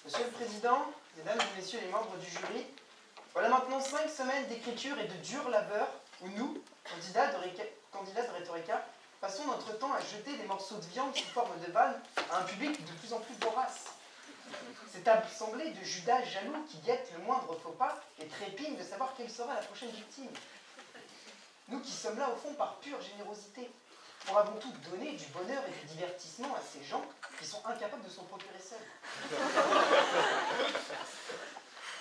Monsieur le Président, Mesdames et Messieurs les membres du jury, voilà maintenant 5 semaines d'écriture et de dur labeur où nous, candidats de Rhétorica, passons notre temps à jeter des morceaux de viande sous forme de vannes à un public de plus en plus vorace. Cette assemblée de Judas jaloux qui guette le moindre faux pas et trépigne de savoir quelle sera la prochaine victime. Nous qui sommes là au fond par pure générosité, pour avant tout donner du bonheur et du divertissement à ces gens qui sont incapables de s'en procurer seuls.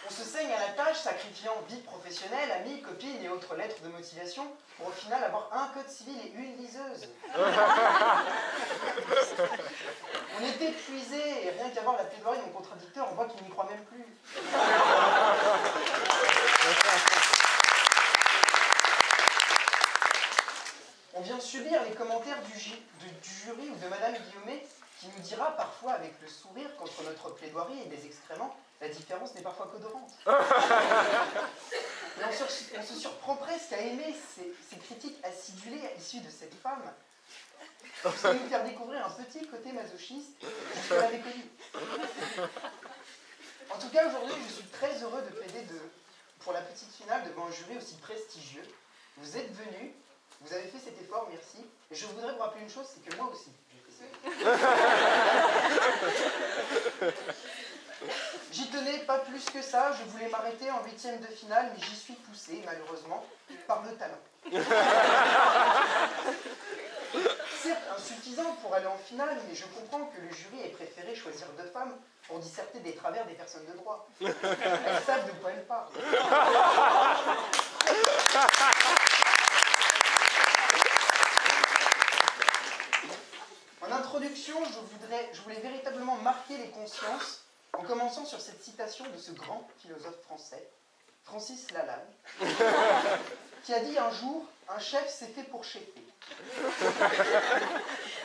On se saigne à la tâche, sacrifiant vie professionnelle, amis, copines et autres lettres de motivation, pour au final avoir un code civil et une liseuse. On est épuisé, et rien qu'à voir la plaidoirie de mon contradicteur, on voit qu'il n'y croit même plus. On vient subir les commentaires du jury ou de Madame Guillaumet, qui nous dira parfois avec le sourire qu'entre notre plaidoirie et des excréments, la différence n'est parfois qu'odorante. Mais on se surprend presque à aimer ces critiques acidulées issues de cette femme. Ça nous faire découvrir un petit côté masochiste jusqu'à méconnu. En tout cas, aujourd'hui, je suis très heureux de plaider pour la petite finale devant un jury aussi prestigieux. Vous êtes venus, vous avez fait cet effort, merci. Et je voudrais vous rappeler une chose, c'est que moi aussi, j'ai fait ça. J'y tenais pas plus que ça, je voulais m'arrêter en 8e de finale, mais j'y suis poussé, malheureusement, par le talent. Certes, insuffisant pour aller en finale, mais je comprends que le jury ait préféré choisir 2 femmes pour disserter des travers des personnes de droit. Elles savent de quoi elles parlent. En introduction, je voulais véritablement marquer les consciences en commençant sur cette citation de ce grand philosophe français, Francis Lalanne, qui a dit un jour « Un chef c'est fait pour cheffer ».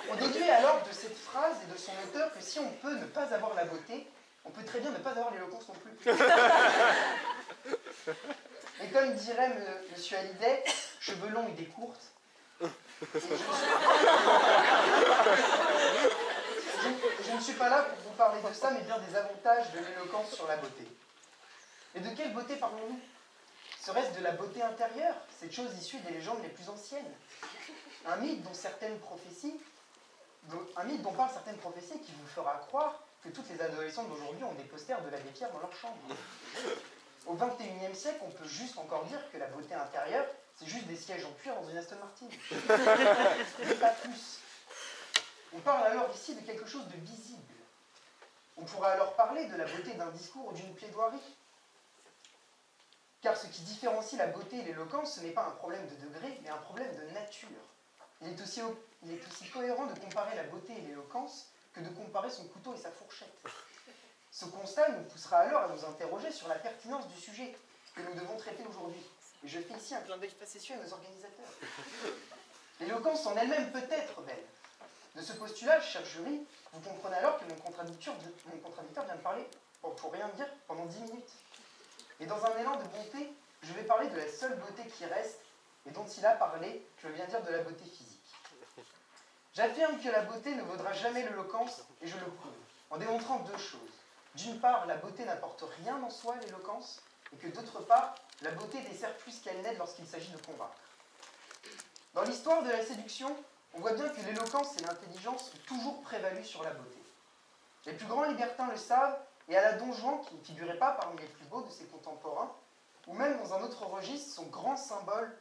On déduit alors de cette phrase et de son auteur que si on peut ne pas avoir la beauté, on peut très bien ne pas avoir l'éloquence non plus. Et comme dirait M. Hallyday, cheveux longs, idées courtes. Je ne suis pas là pour vous parler de ça, mais bien des avantages de l'éloquence sur la beauté. Et de quelle beauté parlons-nous? Serait-ce de la beauté intérieure, cette chose issue des légendes les plus anciennes? Un mythe dont parlent certaines prophéties qui vous fera croire que toutes les adolescentes d'aujourd'hui ont des posters de l'abbé Pierre dans leur chambre. Au XXIe siècle, on peut juste encore dire que la beauté intérieure, c'est juste des sièges en cuir dans une Aston Martin. Mais pas plus. On parle alors ici de quelque chose de visible. On pourrait alors parler de la beauté d'un discours ou d'une plaidoirie. Car ce qui différencie la beauté et l'éloquence, ce n'est pas un problème de degré, mais un problème de nature. Il est aussi cohérent de comparer la beauté et l'éloquence que de comparer son couteau et sa fourchette. Ce constat nous poussera alors à nous interroger sur la pertinence du sujet que nous devons traiter aujourd'hui. Et je fais ici un clin d'œil facétieux à nos organisateurs. L'éloquence en elle-même peut être belle. De ce postulat, cher jury, vous comprenez alors que mon contradicteur vient de parler pour rien dire pendant 10 minutes. Et dans un élan de bonté, je vais parler de la seule beauté qui reste et dont il a parlé, je viens dire de la beauté physique. J'affirme que la beauté ne vaudra jamais l'éloquence et je le prouve, en démontrant 2 choses. D'une part, la beauté n'apporte rien en soi, l'éloquence, et que d'autre part, la beauté dessert plus qu'elle n'aide lorsqu'il s'agit de convaincre. Dans l'histoire de la séduction, on voit bien que l'éloquence et l'intelligence ont toujours prévalu sur la beauté. Les plus grands libertins le savent, et à la Don Juan, qui ne figurait pas parmi les plus beaux de ses contemporains, ou même dans un autre registre, son grand symbole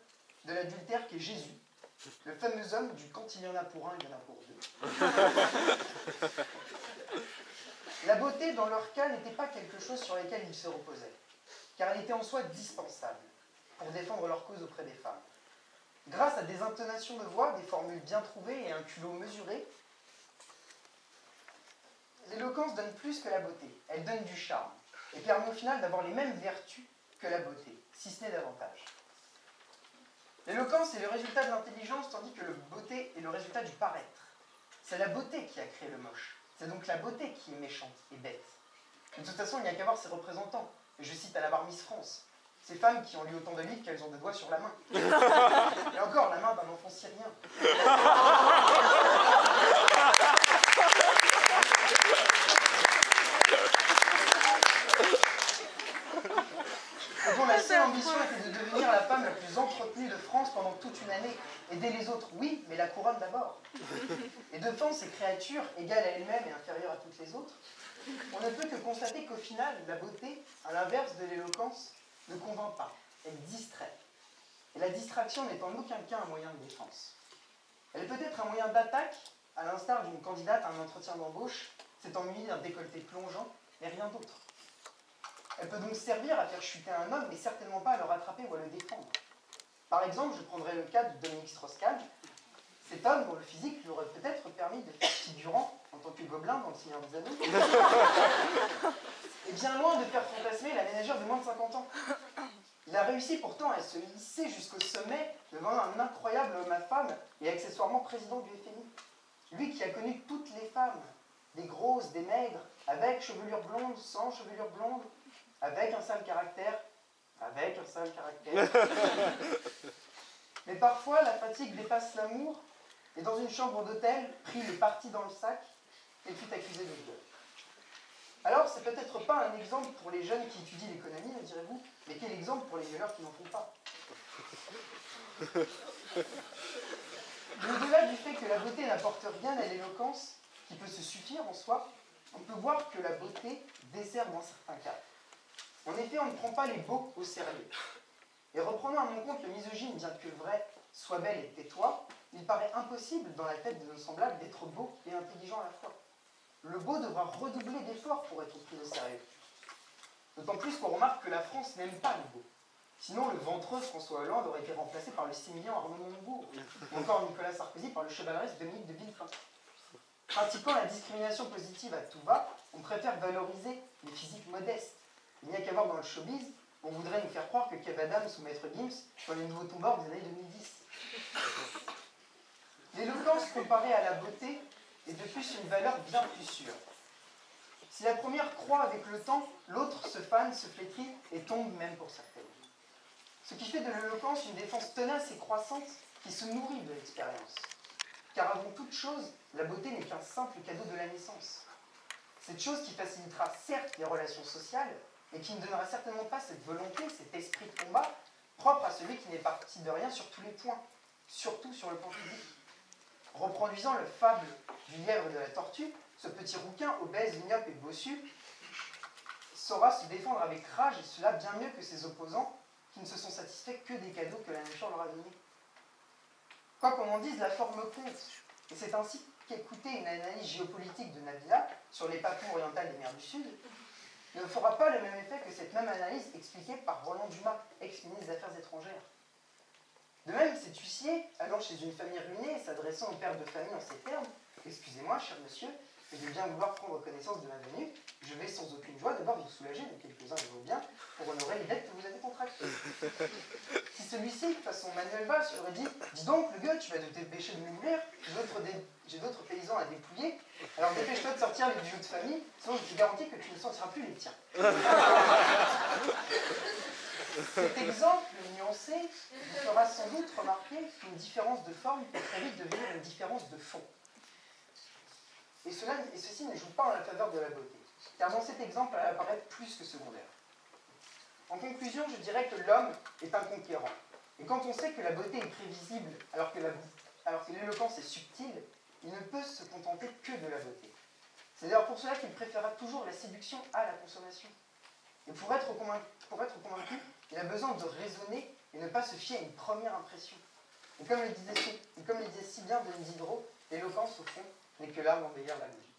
de l'adultère qui est Jésus, le fameux homme du « quand il y en a pour un, il y en a pour 2 ». La beauté, dans leur cas, n'était pas quelque chose sur lequel ils se reposaient, car elle était en soi dispensable pour défendre leur cause auprès des femmes. Grâce à des intonations de voix, des formules bien trouvées et un culot mesuré, l'éloquence donne plus que la beauté. Elle donne du charme et permet au final d'avoir les mêmes vertus que la beauté, si ce n'est davantage. L'éloquence est le résultat de l'intelligence, tandis que la beauté est le résultat du paraître. C'est la beauté qui a créé le moche. C'est donc la beauté qui est méchante et bête. De toute façon, il n'y a qu'à voir ses représentants. Et je cite à la barre Miss France. Ces femmes qui ont lu autant de livres qu'elles ont de doigts sur la main. Et encore, la main d'un enfant syrien. les autres, oui, mais la couronne d'abord. Et devant ces créatures égales à elles-mêmes et inférieures à toutes les autres, on ne peut que constater qu'au final, la beauté, à l'inverse de l'éloquence, ne convainc pas, elle distrait. Et la distraction n'est en aucun cas un moyen de défense. Elle peut être un moyen d'attaque, à l'instar d'une candidate à un entretien d'embauche s'étant munie d'un décolleté plongeant, mais rien d'autre. Elle peut donc servir à faire chuter un homme, mais certainement pas à le rattraper ou à le défendre. Par exemple, je prendrai le cas de Dominique Strauss-Kahn, cet homme dont le physique lui aurait peut-être permis de faire figurant en tant que gobelin dans le Seigneur des Anneaux, est bien loin de faire fantasmer la ménagère de moins de 50 ans. Il a réussi pourtant à se hisser jusqu'au sommet devant un incroyable homme à femme et accessoirement président du FMI. Lui qui a connu toutes les femmes, des grosses, des maigres, avec chevelure blonde, sans chevelure blonde, avec un sale caractère, avec un sale caractère. Mais parfois, la fatigue dépasse l'amour, et dans une chambre d'hôtel, pris le parti dans le sac, elle fut accusée de viol. Alors, c'est peut-être pas un exemple pour les jeunes qui étudient l'économie, me direz-vous, mais quel exemple pour les violeurs qui n'en font pas. Mais au-delà du fait que la beauté n'apporte rien à l'éloquence, qui peut se suffire en soi, on peut voir que la beauté dessert dans certains cas. En effet, on ne prend pas les beaux au sérieux. Et reprenant à mon compte le misogyne, bien que vrai, sois belle et tais-toi, il paraît impossible dans la tête de nos semblables d'être beau et intelligent à la fois. Le beau devra redoubler d'efforts pour être pris au sérieux. D'autant plus qu'on remarque que la France n'aime pas le beau. Sinon, le ventreux François Hollande aurait été remplacé par le simillant Arnaud Montebourg, ou encore Nicolas Sarkozy par le chevaleresque Dominique de Villepin. Pratiquant la discrimination positive à tout va, on préfère valoriser les physiques modestes. Il n'y a qu'à voir dans le showbiz, on voudrait nous faire croire que Kev Adams ou Maître Gims sont les nouveaux tombeurs des années 2010. L'éloquence comparée à la beauté est de plus une valeur bien plus sûre. Si la première croît avec le temps, l'autre se fane, se flétrit et tombe même pour certaines. Ce qui fait de l'éloquence une défense tenace et croissante qui se nourrit de l'expérience. Car avant toute chose, la beauté n'est qu'un simple cadeau de la naissance. Cette chose qui facilitera certes les relations sociales, mais qui ne donnera certainement pas cette volonté, cet esprit de combat, propre à celui qui n'est parti de rien sur tous les points, surtout sur le plan physique. Reproduisant le fable du lièvre et de la tortue, ce petit rouquin, obèse, myope et bossu, saura se défendre avec rage, et cela bien mieux que ses opposants, qui ne se sont satisfaits que des cadeaux que la nature leur a donnés. Quoi qu'on en dise, la forme compte, et c'est ainsi qu'écouter une analyse géopolitique de Nabila sur les papous orientales des mers du Sud ne fera pas le même effet que cette même analyse expliquée par Roland Dumas, ex-ministre des Affaires étrangères. De même, cet huissier, allant chez une famille ruinée et s'adressant au père de famille en ces termes, « Excusez-moi, cher monsieur, et de bien vouloir prendre connaissance de ma venue, je vais sans aucune joie d'abord vous soulager de quelques-uns de vos biens pour honorer les dettes que vous avez contractées. » Si celui-ci, façon Manuel Valls, aurait dit « Dis donc, le gueule, tu vas te dépêcher de m'ouvrir, j'ai d'autres paysans à dépouiller, alors dépêche-toi de sortir les bijoux de famille, sinon je te garantis que tu ne sentiras plus les tiens. » Cet exemple nuancé vous fera sans doute remarquer qu'une différence de forme peut très vite devenir une différence de fond. Et ceci ne joue pas en la faveur de la beauté, car dans cet exemple, elle apparaît plus que secondaire. En conclusion, je dirais que l'homme est un conquérant. Et quand on sait que la beauté est prévisible alors que l'éloquence est subtile, il ne peut se contenter que de la beauté. C'est d'ailleurs pour cela qu'il préférera toujours la séduction à la consommation. Et pour être convaincu, il a besoin de raisonner et ne pas se fier à une première impression. Et comme le disait si bien Denis Diderot, l'éloquence, au fond, n'est que l'art d'embellir la logique.